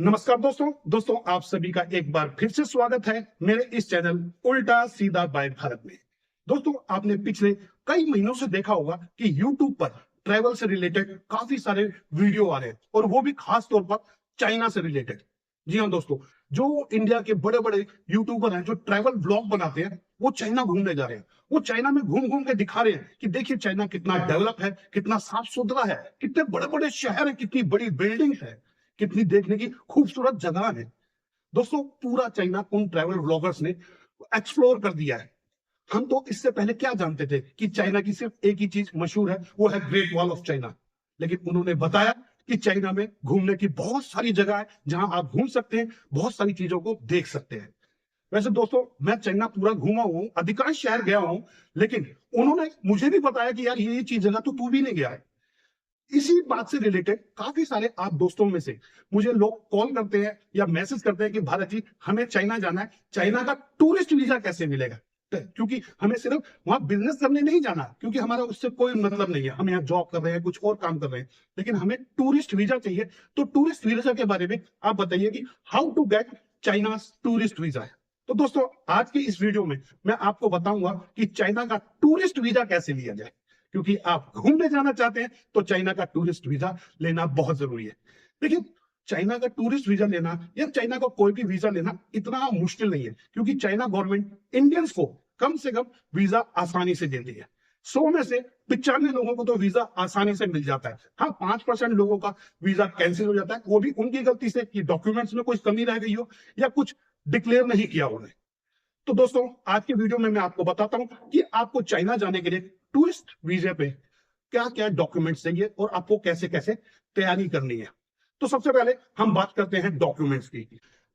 नमस्कार दोस्तों आप सभी का एक बार फिर से स्वागत है मेरे इस चैनल उल्टा सीधा बाय भारत में। दोस्तों आपने पिछले कई महीनों से देखा होगा कि YouTube पर ट्रैवल से रिलेटेड काफी सारे वीडियो आ रहे हैं और वो भी खास तौर पर चाइना से रिलेटेड। जी हाँ दोस्तों, जो इंडिया के बड़े बड़े यूट्यूबर हैं जो ट्रैवल ब्लॉग बनाते हैं वो चाइना घूमने जा रहे हैं। वो चाइना में घूम घूम के दिखा रहे हैं कि देखिए चाइना कितना डेवलप है, कितना साफ सुथरा है, कितने बड़े बड़े शहर है, कितनी बड़ी बिल्डिंग है, कितनी देखने की खूबसूरत जगह है। दोस्तों पूरा चाइना उन ट्रैवल व्लॉगर्स ने एक्सप्लोर कर दिया है। हम तो इससे पहले क्या जानते थे कि चाइना की सिर्फ एक ही चीज मशहूर है, वो है ग्रेट वॉल ऑफ चाइना। लेकिन उन्होंने बताया कि चाइना में घूमने की बहुत सारी जगह है जहां आप घूम सकते हैं, बहुत सारी चीजों को देख सकते हैं। वैसे दोस्तों मैं चाइना पूरा घूमा हूं, अधिकांश शहर गया हूं, लेकिन उन्होंने मुझे भी बताया कि यार ये चीज जगह तो तू भी नहीं गया है। इसी बात से रिलेटेड काफी सारे आप दोस्तों में से मुझे लोग कॉल करते हैं या मैसेज करते हैं कि भारत जी हमें चाइना जाना है, चाइना का टूरिस्ट वीजा कैसे मिलेगा। क्योंकि हमें सिर्फ वहां बिजनेस करने नहीं जाना, क्योंकि हमारा उससे कोई मतलब नहीं है, हम यहाँ जॉब कर रहे हैं, कुछ और काम कर रहे हैं, लेकिन हमें टूरिस्ट वीजा चाहिए। तो टूरिस्ट वीजा के बारे में आप बताइए कि how to get China tourist visa है। तो दोस्तों आज की इस वीडियो में मैं आपको बताऊंगा कि चाइना का टूरिस्ट वीजा कैसे लिया जाए, क्योंकि आप घूमने जाना चाहते हैं तो चाइना का टूरिस्ट वीजा लेना बहुत जरूरी है। देखिए चाइना का टूरिस्ट वीजा लेना या चाइना का कोई भी वीजा लेना इतना मुश्किल नहीं है, क्योंकि चाइना गवर्नमेंट इंडियंस को कम से कम वीजा आसानी से देती है। 100 में से 95 लोगों को तो वीजा आसानी से मिल जाता है। हाँ 5% लोगों का वीजा कैंसिल हो जाता है, वो भी उनकी गलती से कि डॉक्यूमेंट्स में कोई कमी रह गई हो या कुछ डिक्लेयर नहीं किया उन्होंने। तो दोस्तों आज की वीडियो में मैं आपको बताता हूं कि आपको चाइना जाने के लिए टूरिस्ट वीजे पे क्या क्या डॉक्यूमेंट्स चाहिए और आपको कैसे कैसे तैयारी करनी है। तो सबसे पहले हम बात करते हैं डॉक्यूमेंट्स की।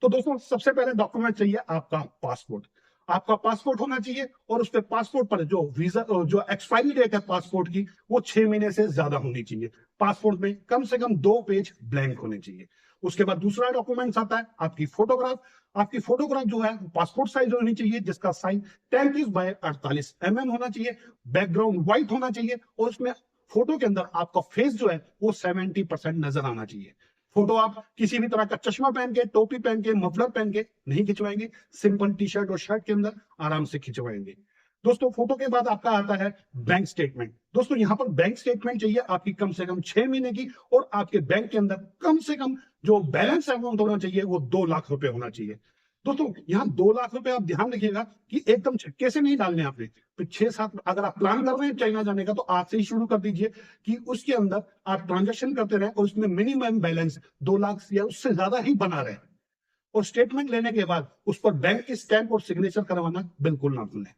तो दोस्तों सबसे पहले डॉक्यूमेंट चाहिए आपका पासपोर्ट। आपका पासपोर्ट होना चाहिए और उस पे पासपोर्ट पर जो वीजा जो एक्सपायरी डेट है पासपोर्ट की वो 6 महीने से ज्यादा होनी चाहिए। पासपोर्ट में कम से कम 2 पेज ब्लैंक होने चाहिए। उसके बाद दूसरा डॉक्यूमेंट्स आता है आपकी फोटोग्राफ। आपकी फोटोग्राफ जो है पासपोर्ट साइज होनी चाहिए, जिसका साइज 33 बाय 48 mm होना चाहिए। बैकग्राउंड व्हाइट होना चाहिए और उसमें फोटो के अंदर आपका फेस जो है वो 70% नजर आना चाहिए। फोटो आप किसी भी तरह का चश्मा पहन के, टोपी पहन के, मफलर पहन के नहीं खिंचवाएंगे, सिंपल टी शर्ट और शर्ट के अंदर आराम से खिंचवाएंगे। दोस्तों फोटो के बाद आपका आता है बैंक स्टेटमेंट। दोस्तों यहाँ पर बैंक स्टेटमेंट चाहिए आपकी कम से कम 6 महीने की, और आपके बैंक के अंदर कम से कम जो बैलेंस अमाउंट होना चाहिए वो 2 लाख रुपए होना चाहिए। दोस्तों यहाँ 2 लाख रुपए आप ध्यान रखिएगा कि एकदम झटके से नहीं डालने आपने। तो 6-7 अगर आप प्लान कर रहे हैं चाइना जाने का तो आज से ही शुरू कर दीजिए कि उसके अंदर आप ट्रांजेक्शन करते रहे और उसमें मिनिमम बैलेंस 2 लाख या उससे ज्यादा ही बना रहे। और स्टेटमेंट लेने के बाद उस पर बैंक की स्टैंप और सिग्नेचर करवाना बिल्कुल ना भूलें।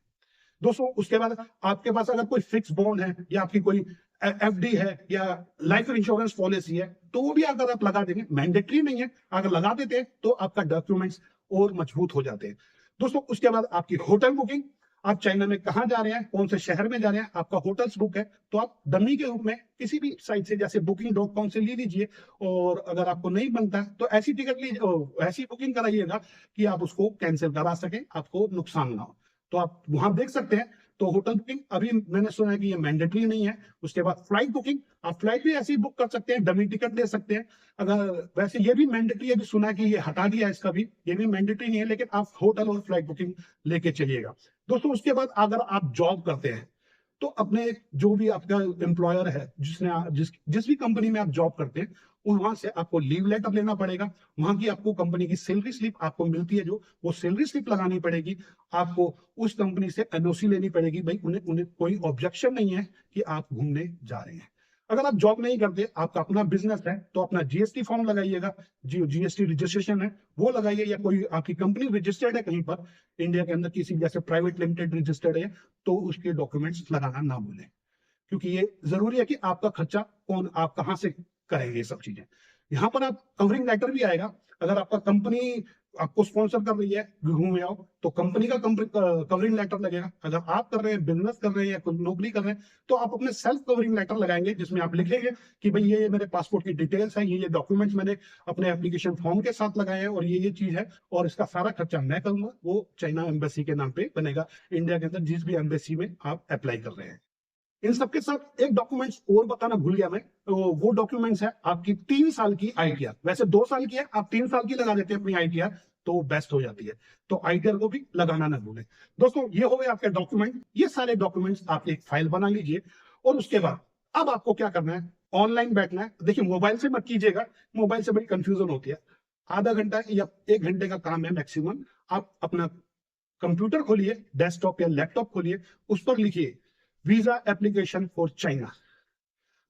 दोस्तों उसके बाद आपके पास अगर कोई फिक्स बॉन्ड है या आपकी कोई एफडी है या लाइफ इंश्योरेंस पॉलिसी है तो वो भी अगर आप लगा देंगे, मैंडेटरी नहीं है, अगर लगा देते हैं तो आपका डॉक्यूमेंट्स और मजबूत हो जाते हैं। दोस्तों उसके बाद आपकी होटल बुकिंग। आप चाइना में कहाँ जा रहे हैं, कौन से शहर में जा रहे हैं, आपका होटल्स बुक है तो आप डमी के रूप में किसी भी साइट से जैसे booking.com से ले लीजिए। और अगर आपको नहीं बनता तो ऐसी टिकट लीजिए, ऐसी बुकिंग कराइएगा कि आप उसको कैंसिल करा सकें, आपको नुकसान ना हो। तो आप वहां देख सकते हैं। तो होटल बुकिंग अभी मैंने सुना है कि ये मैंडेटरी नहीं है। उसके बाद फ्लाइट बुकिंग, आप फ्लाइट भी ऐसे ही बुक कर सकते हैं, डमी टिकट ले सकते हैं। अगर वैसे ये भी मैंडेटरी है, भी सुना है कि ये हटा दिया इसका भी, ये भी मैंडेटरी नहीं है, लेकिन आप होटल और फ्लाइट बुकिंग लेके चलिएगा। दोस्तों उसके बाद अगर आप जॉब करते हैं तो अपने जो भी आपका एम्प्लॉयर है जिस भी कंपनी में आप जॉब करते हैं वहां से आपको लीव लेटर लेना पड़ेगा। वहां की आपको कंपनी की सैलरी स्लिप आपको मिलती है जो वो सैलरी स्लिप लगानी पड़ेगी। आपको उस कंपनी से एनओसी लेनी पड़ेगी, भाई उन्हें उन्हें कोई ऑब्जेक्शन नहीं है कि आप घूमने जा रहे हैं। अगर आप जॉब नहीं करते, आपका अपना बिजनेस है तो अपना जीएसटी फॉर्म लगाइएगा, जो जीएसटी रजिस्ट्रेशन है वो लगाइए, या कोई आपकी कंपनी रजिस्टर्ड है कहीं पर इंडिया के अंदर किसी जैसे प्राइवेट लिमिटेड रजिस्टर्ड है तो उसके डॉक्यूमेंट्स लगाना ना भूलें, क्योंकि ये जरूरी है कि आपका खर्चा कौन आप कहां से करेंगे ये सब चीजें। यहाँ पर आप कवरिंग लेटर भी आएगा। अगर आपका कंपनी आपको स्पॉन्सर कर रही है घूमे आओ तो कंपनी का कवरिंग लेटर लगेगा। अगर आप कर रहे हैं, बिजनेस कर रहे हैं या कोई नौकरी कर रहे हैं तो आप अपने सेल्फ कवरिंग लेटर लगाएंगे, जिसमें आप लिखेंगे कि भाई ये मेरे पासपोर्ट की डिटेल्स है, ये डॉक्यूमेंट्स मैंने अपने एप्लीकेशन फॉर्म के साथ लगाए हैं और ये चीज है और इसका सारा खर्चा मैं करूंगा। वो चाइना एम्बेसी के नाम पे बनेगा, इंडिया के अंदर जिस भी एम्बेसी में आप अप्लाई कर रहे हैं। इन सबके साथ एक डॉक्यूमेंट्स और बताना भूल गया मैं, तो वो डॉक्यूमेंट्स है आपकी 3 साल की आईटीआर। वैसे 2 साल की है, आप 3 साल की लगा देते हैं अपनी आईटीआर तो बेस्ट हो जाती है। तो आईटीआर को भी लगाना ना भूलें। दोस्तों ये हो गए आपके डॉक्यूमेंट। ये सारे डॉक्यूमेंट्स आप एक फाइल बना लीजिए और उसके बाद अब आपको क्या करना है, ऑनलाइन बैठना है। देखिए मोबाइल से मत कीजिएगा, मोबाइल से बड़ी कंफ्यूजन होती है। आधा घंटा या 1 घंटे का काम है मैक्सिमम। आप अपना कंप्यूटर खोलिए, डेस्कटॉप या लैपटॉप खोलिए, उस पर लिखिए वीजा एप्लीकेशन फॉर चाइना।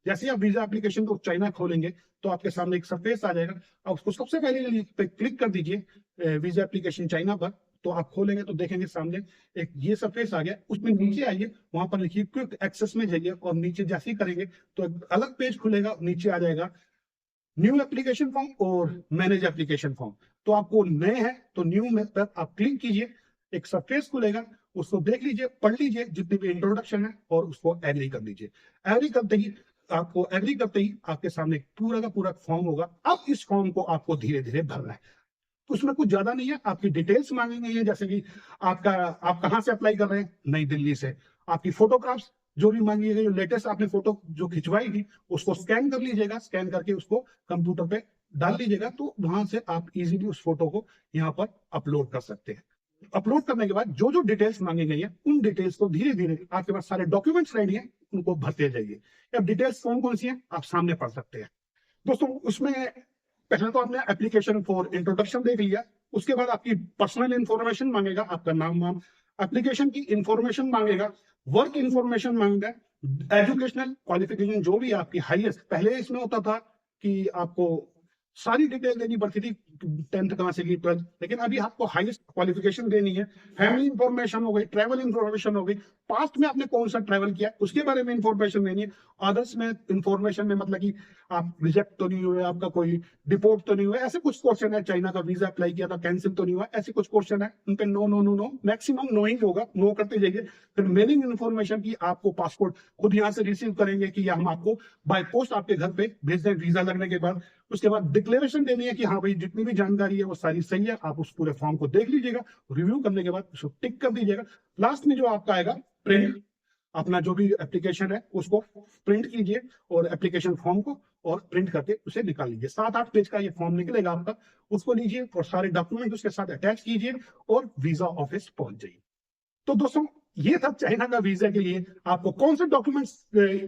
जैसे ही आप वीजा एप्लीकेशन को चाइना खोलेंगे तो आपके सामने एक सरफेस आ जाएगा। आप उसको सबसे पहले लिंक पे क्लिक कर दीजिए वीजा एप्लीकेशन चाइना पर। तो आप खोलेंगे तो देखेंगे सामने एक ये सरफेस आ गया। उसमें नीचे आइए, वहां पर लिखिए क्विक एक्सेस में जाइए और नीचे जैसे ही करेंगे तो एक अलग पेज खुलेगा। नीचे आ जाएगा न्यू एप्लीकेशन फॉर्म और मैनेज एप्लीकेशन फॉर्म। तो आपको नए हैं तो न्यू में पर आप क्लिक कीजिए, एक सरफेस खुलेगा, उसको देख लीजिए, पढ़ लीजिए जितनी भी इंट्रोडक्शन है और उसको एग्री कर लीजिए। एग्री करते ही आपके सामने पूरा का पूरा फॉर्म होगा। अब इस फॉर्म को आपको धीरे धीरे भरना है। उसमें कुछ ज्यादा नहीं है, आपकी डिटेल्स मांगी गई है, जैसे कि आप कहाँ से अप्लाई कर रहे हैं, नई दिल्ली से। आपकी फोटोग्राफ्स जो भी मांगी गई, लेटेस्ट आपने फोटो जो खिंचवाई थी उसको स्कैन कर लीजिएगा। स्कैन करके उसको कंप्यूटर पे डाल लीजिएगा तो वहां से आप इजीली उस फोटो को यहाँ पर अपलोड कर सकते हैं। अपलोड करने के बाद जो जो डिटेल्स मांगी गई है उन डिटेल्स को धीरे धीरे, आपके पास सारे डॉक्यूमेंट्स रेडी हैं, उनको भरते जाइए। अब डिटेल्स कौन कौन सी हैं आप सामने पढ़ सकते हैं। दोस्तों उसमें पहले तो आपने एप्लीकेशन फॉर इंट्रोडक्शन देख लिया। उसके बाद आपकी पर्सनल इंफॉर्मेशन मांगेगा, आपका नाम वाम, एप्लीकेशन की इंफॉर्मेशन मांगेगा, वर्क इंफॉर्मेशन मांगेगा, एजुकेशनल क्वालिफिकेशन जो भी आपकी हाईएस्ट। पहले इसमें होता था कि आपको सारी डिटेल देनी पड़ती थी, 10th कहाँ से की, 12th, लेकिन अभी आपको हाईएस्ट क्वालिफिकेशन देनी है। फैमिली इंफॉर्मेशन हो गई, ट्रैवल इंफॉर्मेशन हो गई, पास्ट में आपने कौन सा ट्रैवल किया उसके बारे में इंफॉर्मेशन देनी है। अदर्स में इंफॉर्मेशन में मतलब कि आप रिजेक्ट तो नहीं हुए, आपका कोई डिपोर्ट तो नहीं हुआ, ऐसे कुछ क्वेश्चन है। चाइना का वीजा अप्लाई किया था, कैंसिल तो नहीं हुआ, ऐसे कुछ क्वेश्चन है। उन पे no no no no, maximum no ही होगा, नो करते जाइए। फिर मेलिंग इन्फॉर्मेशन की आपको पासपोर्ट खुद यहाँ से रिसीव करेंगे कि हम आपको बाय पोस्ट आपके घर पे भेज दें वीजा लगने के बाद। उसके बाद डिक्लेरेशन देनी है कि हाँ भाई जितनी भी जानकारी है वो सारी सही है। आप उस पूरे फॉर्म को देख लीजिएगा, रिव्यू करने के बाद उसको टिक कर दीजिएगा। लास्ट में जो आपका आएगा प्रिंट, अपना जो भी एप्लीकेशन है उसको प्रिंट कीजिए और एप्लीकेशन फॉर्म को और प्रिंट करके उसे निकाल लीजिए। 7-8 पेज का ये फॉर्म निकलेगा आपका, उसको लीजिए और सारे डॉक्यूमेंट उसके साथ अटैच कीजिए और वीजा ऑफिस पहुंच जाइए। तो दोस्तों ये था चाइना का वीजा के लिए आपको कौन से डॉक्यूमेंट्स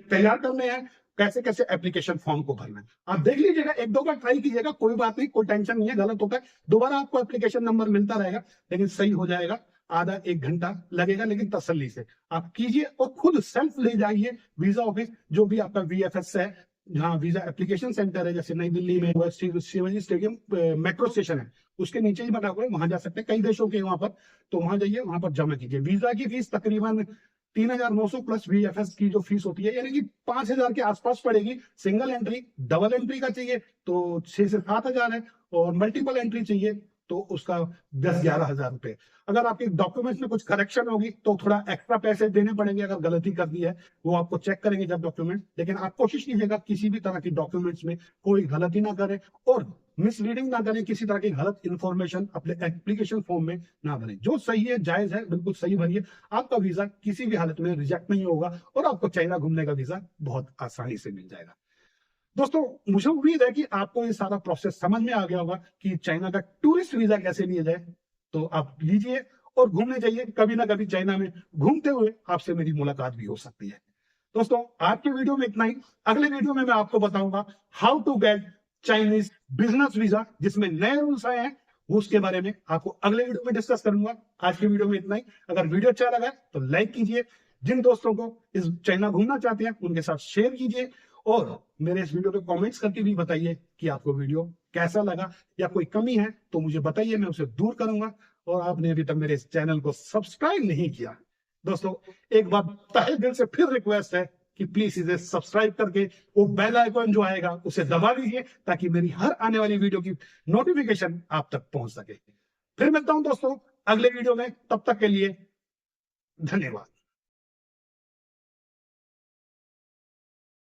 तैयार करने हैं, कैसे कैसे एप्लीकेशन फॉर्म को भरना है। आप देख लीजिएगा, 1-2 बार ट्राई कीजिएगा, कोई बात नहीं, कोई टेंशन नहीं है। गलत होता है दोबारा आपको एप्लीकेशन नंबर मिलता रहेगा, लेकिन सही हो जाएगा। आधा 1 घंटा लगेगा, लेकिन तसल्ली से आप कीजिए और खुद सेल्फ ले जाइए वीजा ऑफिस। जो भी आपका वीएफएस है, जहाँ वीजा एप्लीकेशन सेंटर है, जैसे नई दिल्ली में शिवाजी स्टेडियम मेट्रो स्टेशन है उसके नीचे ही बना हुआ है, वहां जा सकते हैं। कई देशों के वहां पर, तो वहां जाइए, वहां पर जमा कीजिए। वीजा की फीस तकरीबन 3,900 प्लस वीएफएस की जो फीस होती है, यानी कि 5,000 के आसपास पड़ेगी। सिंगल एंट्री, डबल एंट्री का चाहिए तो 6 से 7,000 है, और मल्टीपल एंट्री चाहिए तो उसका 10-11 हजार रुपए। अगर आपके डॉक्यूमेंट्स में कुछ करेक्शन होगी तो थोड़ा एक्स्ट्रा पैसे देने पड़ेंगे। अगर गलती कर दी है वो आपको चेक करेंगे जब डॉक्यूमेंट, लेकिन आप कोशिश कीजिएगा किसी भी तरह की डॉक्यूमेंट्स में कोई गलती ना करें और मिसलीडिंग ना करें, किसी तरह की गलत इंफॉर्मेशन अपने एप्लीकेशन फॉर्म में ना भरें। जो सही है, जायज है, बिल्कुल सही भरिए। आपका वीजा किसी भी हालत में रिजेक्ट नहीं होगा और आपको चाइना घूमने का वीजा बहुत आसानी से मिल जाएगा। दोस्तों मुझे उम्मीद है कि आपको ये सारा प्रोसेस समझ में आ गया होगा कि चाइना का टूरिस्ट वीजा कैसे लिया जाए। तो आप लीजिए और घूमने जाइए, कभी ना कभी चाइना में घूमते हुए आपसे मेरी मुलाकात भी हो सकती है। दोस्तों आज के वीडियो में इतना ही। अगले वीडियो में मैं आपको बताऊंगा how to get Chinese business visa, जिसमें नए रूल्स आए हैं, उसके बारे में आपको अगले वीडियो में डिस्कस करूंगा। आज के वीडियो में इतना ही। अगर वीडियो अच्छा लगा तो लाइक कीजिए, जिन दोस्तों को इस चाइना घूमना चाहते हैं उनके साथ शेयर कीजिए, और मेरे इस वीडियो पे कमेंट्स करके भी बताइए कि आपको वीडियो कैसा लगा, या कोई कमी है तो मुझे बताइए, मैं उसे दूर करूंगा। और आपने अभी तक मेरे इस चैनल को सब्सक्राइब नहीं किया, दोस्तों एक बार तहे दिल से फिर रिक्वेस्ट है कि प्लीज इसे सब्सक्राइब करके वो बेल आइकन जो आएगा उसे दबा दीजिए, ताकि मेरी हर आने वाली वीडियो की नोटिफिकेशन आप तक पहुंच सके। फिर मिलता हूं दोस्तों अगले वीडियो में, तब तक के लिए धन्यवाद।